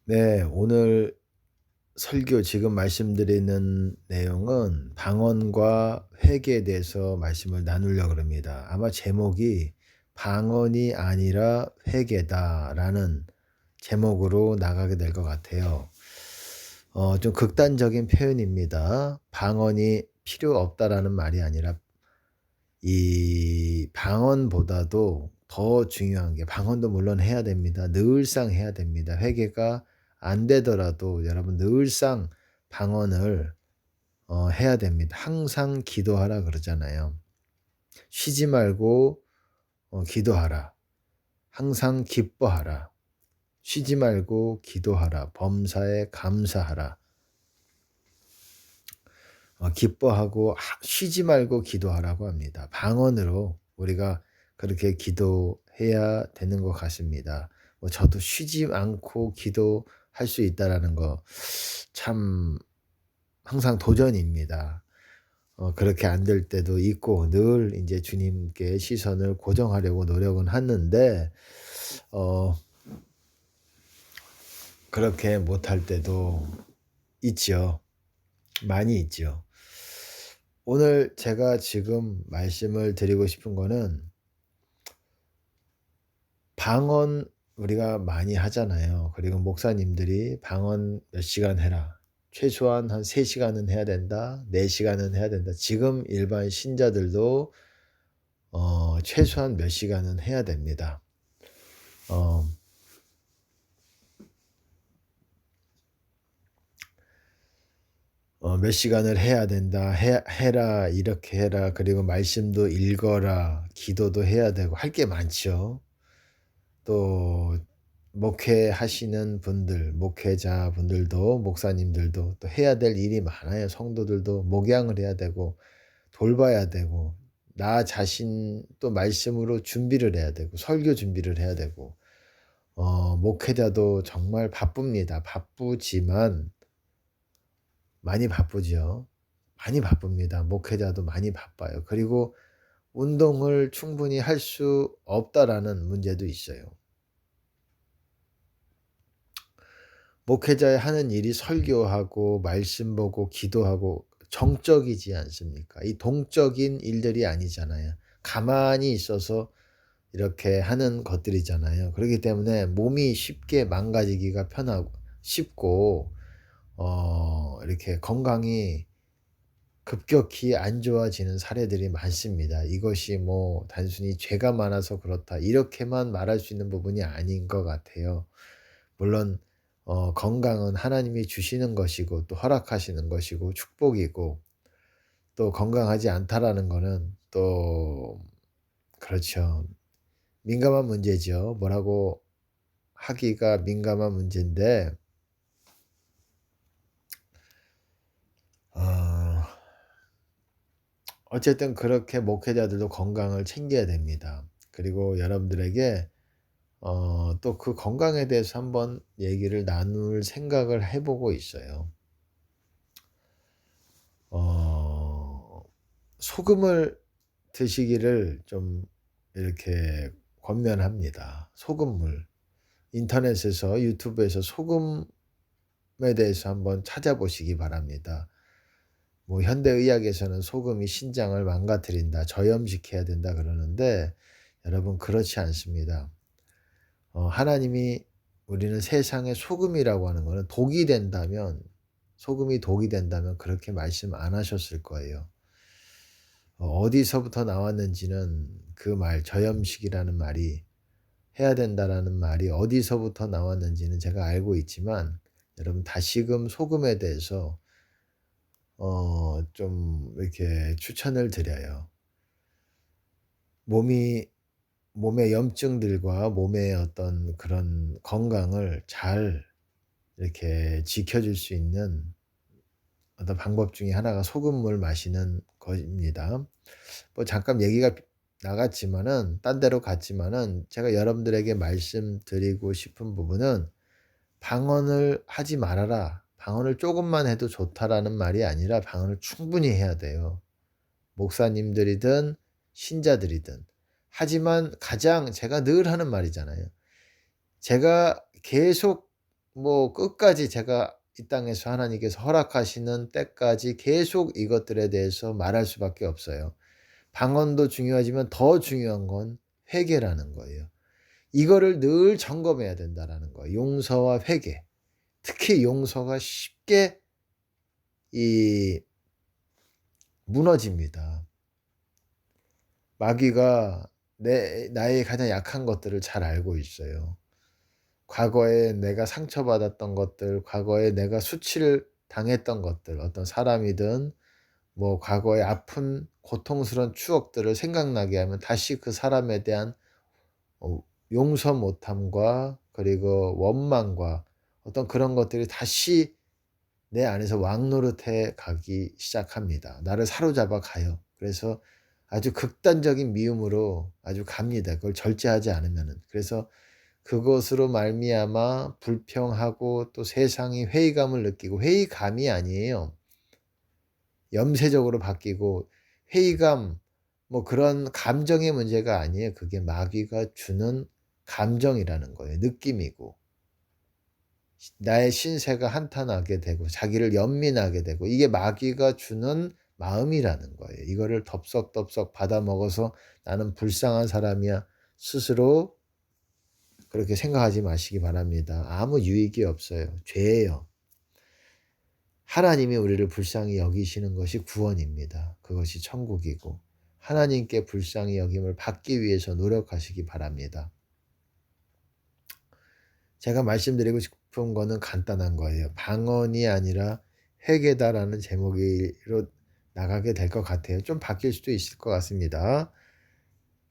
네, 오늘 설교 지금 말씀드리는 내용은 방언과 회개에 대해서 말씀을 나누려고 합니다. 아마 제목이 방언이 아니라 회개다라는 제목으로 나가게 될 것 같아요. 좀 극단적인 표현입니다. 방언이 필요 없다라는 말이 아니라 이 방언보다도 더 중요한 게 방언도 물론 해야 됩니다. 늘상 해야 됩니다. 회개가 안 되더라도 여러분 늘상 방언을 해야 됩니다. 항상 기도하라 그러잖아요. 쉬지 말고 기도하라. 항상 기뻐하라. 쉬지 말고 기도하라. 범사에 감사하라. 기뻐하고 쉬지 말고 기도하라고 합니다. 방언으로 우리가 그렇게 기도해야 되는 것 같습니다. 저도 쉬지 않고 기도할 수 있다라는 거 참 항상 도전입니다. 그렇게 안 될 때도 있고 늘 인제 주님께 시선을 고정하려고 노력은 하는데 어 그렇게 못할 때도 있죠. 많이 있죠. 오늘 제가 지금 말씀을 드리고 싶은 거는 방언 우리가 많이 하잖아요. 그리고 목사님들이 "방언 몇 시간 해라. 최소한 한 3 시간은 해야 된다. 4 시간은 해야 된다." 지금 일반 신자들도 최소한 몇 시간은 해야 됩니다. 어 "몇 시간을 해야 된다. 해라. 이렇게 해라. 그리고 말씀도 읽어라. 기도도 해야 되고." 할 게 많죠. 또 목회하시는 분들, 목회자분들도 목사님들도 또 해야 될 일이 많아요. 성도들도 목양을 해야 되고 돌봐야 되고 나 자신 또 말씀으로 준비를 해야 되고 설교 준비를 해야 되고 목회자도 정말 바쁩니다. 바쁘지만 많이 바쁘죠. 많이 바쁩니다. 목회자도 많이 바빠요. 그리고 운동을 충분히 할 수 없다라는 문제도 있어요. 목회자의 하는 일이 설교하고 말씀 보고 기도하고 정적이지 않습니까? 이 동적인 일들이 아니잖아요. 가만히 있어서 이렇게 하는 것들이잖아요. 그렇기 때문에 몸이 쉽게 망가지기가 편하고 쉽고 이렇게 건강이 급격히 안 좋아지는 사례들이 많습니다. 이것이 뭐 단순히 죄가 많아서 그렇다 이렇게만 말할 수 있는 부분이 아닌 것 같아요. 물론 건강은 하나님이 주시는 것이고 또 허락하시는 것이고 축복이고 또 건강하지 않다라는 거는 또 그렇죠. 민감한 문제죠. 뭐라고 하기가 민감한 문제인데 어 어쨌든 그렇게 목회자들도 건강을 챙겨야 됩니다. 그리고 여러분들에게 또 그 건강에 대해서 한번 얘기를 나눌 생각을 해 보고 있어요. 어 소금을 드시기를 좀 이렇게 권면합니다. 소금물. 인터넷에서 유튜브에서 소금에 대해서 한번 찾아보시기 바랍니다. 뭐 현대의학에서는 소금이 신장을 망가뜨린다, 저염시켜야 된다 그러는데 여러분 그렇지 않습니다. 하나님이 우리는 세상의 소금이라고 하는 거는 독이 된다면 소금이 독이 된다면 그렇게 말씀 안 하셨을 거예요. 어디서부터 나왔는지는 그 말 저염식이라는 말이 해야 된다라는 말이 어디서부터 나왔는지는 제가 알고 있지만 여러분 다시금 소금에 대해서 좀 이렇게 추천을 드려요. 몸이 몸의 염증들과 몸의 어떤 그런 건강을 잘 이렇게 지켜줄 수 있는 어떤 방법 중에 하나가 소금물 마시는 것입니다. 뭐 잠깐 얘기가 나갔지만은 딴 데로 갔지만은 제가 여러분들에게 말씀드리고 싶은 부분은 "방언을 하지 말아라. 방언을 쪼금만 해도 좋다."라는 말이 아니라 방언을 충분히 해야 돼요. 목사님들이든 신자들이든. 하지만 가장 제가 늘 하는 말이잖아요. 제가 계속 뭐 끝까지 제가 이 땅에서 하나님께서 허락하시는 때까지 계속 이것들에 대해서 말할 수밖에 없어요. 방언도 중요하지만 더 중요한 건 회개라는 거예요. 이거를 늘 점검해야 된다라는 거예요. 용서와 회개. 특히 용서가 쉽게 이 무너집니다. 마귀가 나의 가장 약한 것들을 잘 알고 있어요. 과거에 내가 상처받았던 것들, 과거에 내가 수치를 당했던 것들, 어떤 사람이든 뭐 과거의 아픈 고통스러운 추억들을 생각나게 하면 다시 그 사람에 대한 어 용서 못함과 그리고 원망과 어떤 그런 것들이 다시 내 안에서 왕노릇해 가기 시작합니다. 나를 사로잡아 가요. 그래서 아주 극단적인 미움으로 아주 갑니다, 그걸 절제하지 않으면은. 그래서 그것으로 말미암아 불평하고 또 세상이 회의감을 느끼고, 회의감이 아니에요. 염세적으로 바뀌고, 회의감 뭐 그런 감정의 문제가 아니에요. 그게 마귀가 주는 감정이라는 거예요. 느낌이고. 나의 신세가 한탄하게 되고 자기를 연민하게 되고, 이게 마귀가 주는 마음이라는 거예요. 이거를 덥석덥석 받아 먹어서 '나는 불쌍한 사람이야.' 스스로 그렇게 생각하지 마시기 바랍니다. 아무 유익이 없어요. 죄예요. 하나님이 우리를 불쌍히 여기시는 것이 구원입니다. 그것이 천국이고, 하나님께 불쌍히 여김을 받기 위해서 노력하시기 바랍니다. 제가 말씀드리고 싶은 거는 간단한 거예요. 방언이 아니라 회개다라는 제목으로 나가게 될 것 같아요. 좀 바뀔 수도 있을 것 같습니다.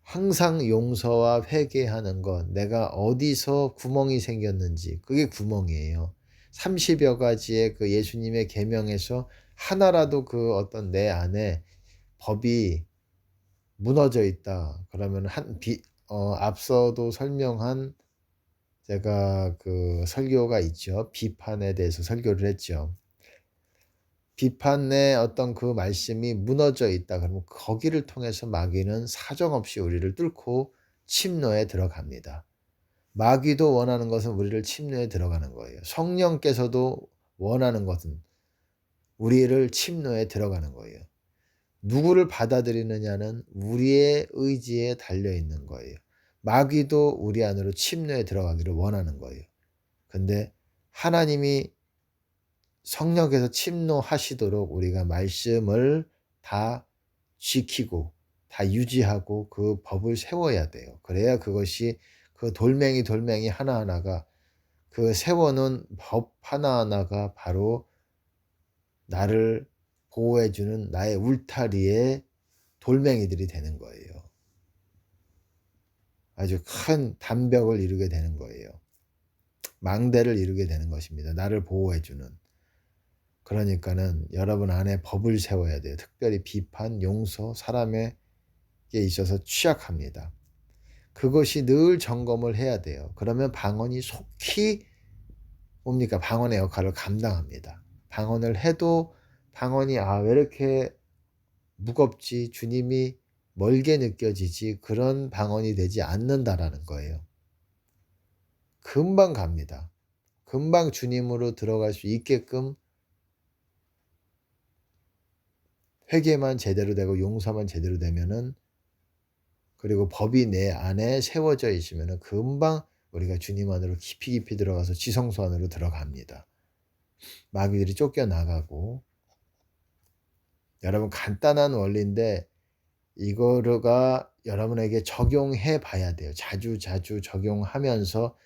항상 용서와 회개하는 것, 내가 어디서 구멍이 생겼는지, 그게 구멍이에요. 30여 가지의 그 예수님의 계명에서 하나라도 그 어떤 내 안에 법이 무너져 있다, 그러면 앞서도 설명한 제가 그 설교가 있죠. 비판에 대해서 설교를 했죠. 비판의 어떤 그 말씀이 무너져 있다 그러면 거기를 통해서 마귀는 사정없이 우리를 뚫고 침노에 들어갑니다. 마귀도 원하는 것은 우리를 침노에 들어가는 거예요. 성령께서도 원하는 것은 우리를 침노에 들어가는 거예요. 누구를 받아들이느냐는 우리의 의지에 달려 있는 거예요. 마귀도 우리 안으로 침노에 들어가기를 원하는 거예요. 근데 하나님이 성령께서 침노하시도록 우리가 말씀을 다 지키고 다 유지하고 그 법을 세워야 돼요. 그래야 그것이 그 돌멩이 하나하나가, 그 세워 놓은 법 하나하나가 바로 나를 보호해 주는 나의 울타리의 돌멩이들이 되는 거예요. 아주 큰 담벽을 이루게 되는 거예요. 망대를 이루게 되는 것입니다, 나를 보호해 주는. 그러니까는 여러분 안에 법을 세워야 돼요. 특별히 비판, 용서, 사람에게 있어서 취약합니다. 그것이 늘 점검을 해야 돼요. 그러면 방언이 속히 뭡니까? 방언의 역할을 감당합니다. 방언을 해도 방언이 '아 왜 이렇게 무겁지? 주님이 멀게 느껴지지?' 그런 방언이 되지 않는다라는 거예요. 금방 갑니다. 금방 주님으로 들어갈 수 있게끔 회개만 제대로 되고 용서만 제대로 되면은, 그리고 법이 내 안에 세워져 있으면은 금방 우리가 주님 안으로 깊이 들어가서 지성소 안으로 들어갑니다. 마귀들이 쫓겨나가고. 여러분 간단한 원리인데 이거가 여러분에게 적용해 봐야 돼요. 자주 적용하면서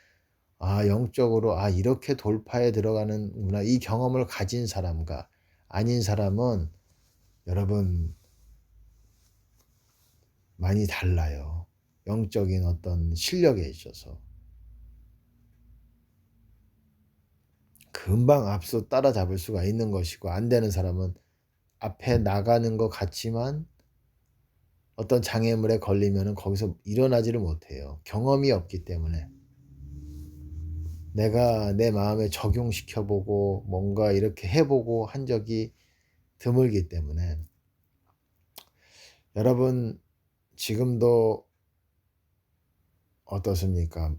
'아 영적으로 이렇게 돌파에 들어가는구나.' 이 경험을 가진 사람과 아닌 사람은 여러분 많이 달라요. 영적인 어떤 실력에 있어서. 금방 앞서 따라잡을 수가 있는 것이고, 안 되는 사람은 앞에 나가는 것 같지만 어떤 장애물에 걸리면은 거기서 일어나지를 못해요. 경험이 없기 때문에. 내가 내 마음에 적용시켜 보고 뭔가 이렇게 해 보고 한 적이 드물기 때문에. 여러분 지금도 어떻습니까?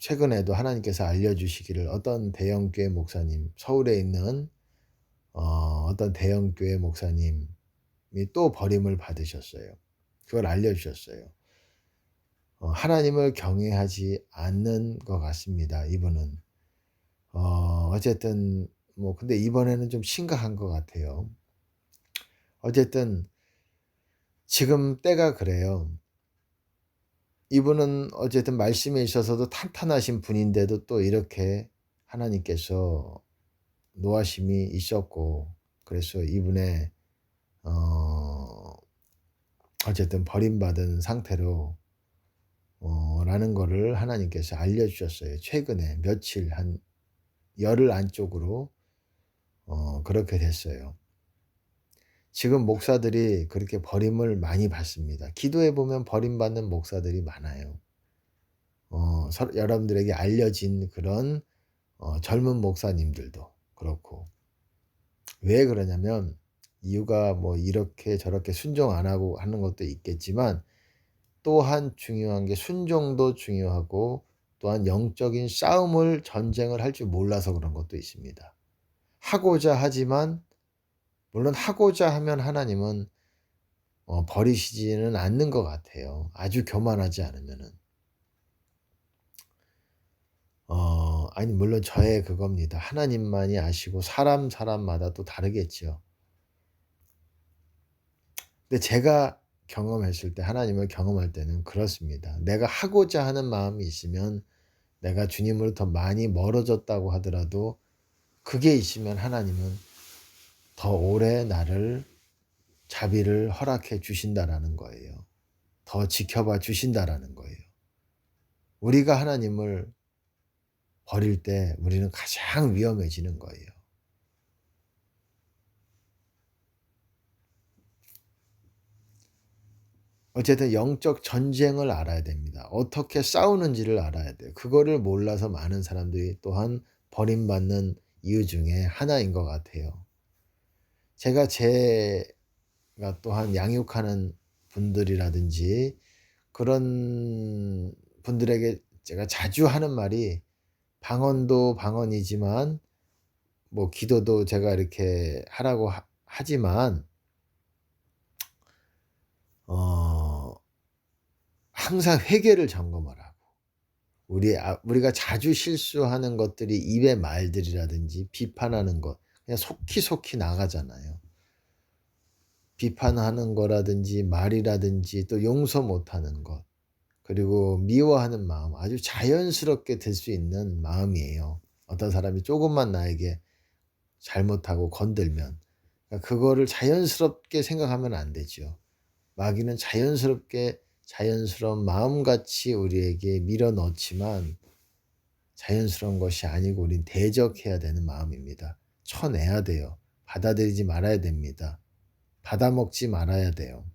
최근에도 하나님께서 알려주시기를 어떤 대형교회 목사님, 서울에 있는 어떤 대형교회 목사님이 또 버림을 받으셨어요. 그걸 알려주셨어요. 하나님을 경외하지 않는 것 같습니다, 이분은. 어쨌든 뭐 근데 이번에는 좀 심각한 것 같아요. 어쨌든 지금 때가 그래요. 이분은 어쨌든 말씀에 있어서도 탄탄하신 분인데도 또 이렇게 하나님께서 노하심이 있었고, 그래서 이분의 어 어쨌든 버림받은 상태로 라는 거를 하나님께서 알려주셨어요. 최근에 며칠 한 열흘 안쪽으로 그렇게 됐어요. 지금 목사들이 그렇게 버림을 많이 받습니다. 기도해 보면 버림받는 목사들이 많아요. 여러분들에게 알려진 그런 젊은 목사님들도 그렇고. 왜 그러냐면 이유가 뭐 이렇게 저렇게 순종 안 하고 하는 것도 있겠지만, 또한 중요한 게 순종도 중요하고 또한 영적인 싸움을 전쟁을 할 줄 몰라서 그런 것도 있습니다. 하고자 하지만, 물론 하고자 하면 하나님은 버리시지는 않는 것 같아요, 아주 교만하지 않으면은. 아니 물론 저의 그겁니다. 하나님만이 아시고 사람마다 또 다르겠죠. 근데 제가 경험했을 때, 하나님을 경험할 때는 그렇습니다. 내가 하고자 하는 마음이 있으면, 내가 주님으로 더 많이 멀어졌다고 하더라도 그게 있으면 하나님은 더 오래 나를 자비를 허락해 주신다라는 거예요. 더 지켜봐 주신다라는 거예요. 우리가 하나님을 버릴 때 우리는 가장 위험해지는 거예요. 어쨌든 영적 전쟁을 알아야 됩니다. 어떻게 싸우는지를 알아야 돼요. 그거를 몰라서 많은 사람들이 또한 버림받는 이유 중에 하나인 것 같아요. 제가 또한 양육하는 분들이라든지 그런 분들에게 제가 자주 하는 말이, 방언도 방언이지만 뭐 기도도 제가 이렇게 하라고 하지만 어 항상 회개를 점검하라고. 우리가 자주 실수하는 것들이 입의 말들이라든지 비판하는 것, 그냥 속히 나가잖아요. 비판하는 거라든지 말이라든지 또 용서 못하는 것, 그리고 미워하는 마음, 아주 자연스럽게 들 수 있는 마음이에요. 어떤 사람이 조금만 나에게 잘못하고 건들면, 그러니까 그거를 자연스럽게 생각하면 안 되죠. 마귀는 자연스러운 마음같이 우리에게 밀어 넣지만 자연스러운 것이 아니고 우린 대적해야 되는 마음입니다. 쳐내야 돼요. 받아들이지 말아야 됩니다. 받아먹지 말아야 돼요.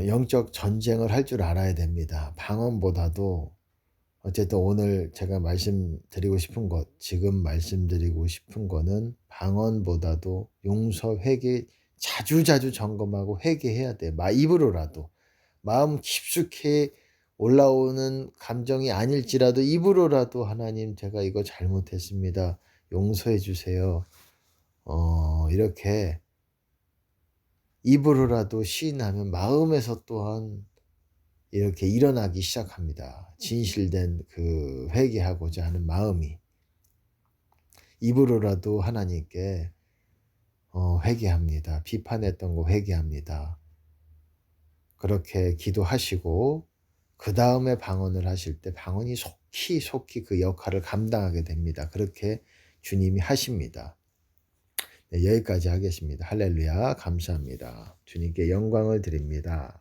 영적 전쟁을 할 줄 알아야 됩니다. 방언보다도, 어쨌든 오늘 제가 말씀드리고 싶은 것, 지금 말씀드리고 싶은 거는 방언보다도 용서, 회개, 자주자주 점검하고 회개해야 돼. 입으로라도. 마음 깊숙이 올라오는 감정이 아닐지라도 입으로라도, 하나님 제가 이거 잘못했습니다, 용서해 주세요, 이렇게 입으로라도 시인하면 마음에서 또한 이렇게 일어나기 시작합니다. 진실된 그 회개하고자 하는 마음이. 입으로라도 하나님께 회개합니다. 비판했던 거 회개합니다. 그렇게 기도하시고 그다음에 방언을 하실 때 방언이 속히 그 역할을 감당하게 됩니다. 그렇게 주님이 하십니다. 네, 여기까지 하겠습니다. 할렐루야. 감사합니다. 주님께 영광을 드립니다.